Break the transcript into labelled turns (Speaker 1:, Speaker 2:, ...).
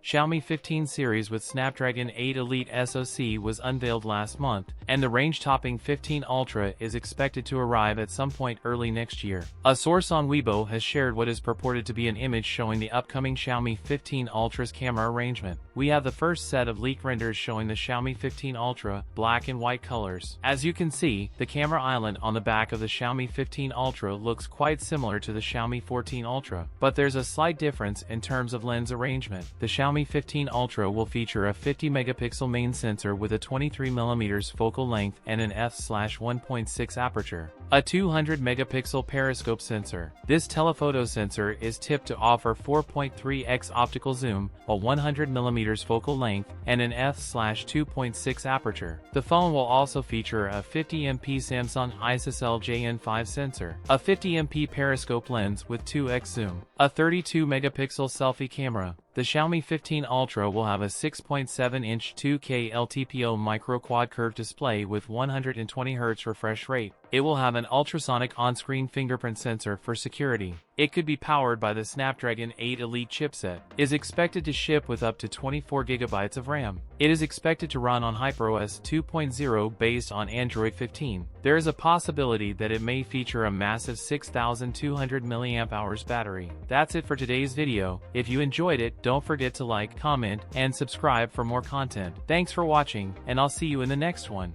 Speaker 1: Xiaomi 15 series with Snapdragon 8 Elite SoC was unveiled last month, and the range-topping 15 Ultra is expected to arrive at some point early next year. A source on Weibo has shared what is purported to be an image showing the upcoming Xiaomi 15 Ultra's camera arrangement. We have the first set of leaked renders showing the Xiaomi 15 Ultra, black and white colors. As you can see, the camera island on the back of the Xiaomi 15 Ultra looks quite similar to the Xiaomi 14 Ultra, but there's a slight difference in terms of lens arrangement. The Xiaomi 15 Ultra will feature a 50-megapixel main sensor with a 23mm focal length and an f/1.6 aperture, a 200-megapixel periscope sensor. This telephoto sensor is tipped to offer 4.3x optical zoom, a 100mm focal length, and an f/2.6 aperture. The phone will also feature a 50MP Samsung ISOCELL JN5 sensor, a 50MP periscope lens with 2x zoom, a 32-megapixel selfie camera. The Xiaomi 15 Ultra will have a 6.7-inch 2K LTPO micro quad curved display with 120Hz refresh rate. It will have an ultrasonic on-screen fingerprint sensor for security. It could be powered by the Snapdragon 8 Elite chipset. It is expected to ship with up to 24GB of RAM. It is expected to run on HyperOS 2.0 based on Android 15. There is a possibility that it may feature a massive 6200 mAh battery. That's it for today's video. If you enjoyed it, don't forget to like, comment, and subscribe for more content. Thanks for watching, and I'll see you in the next one.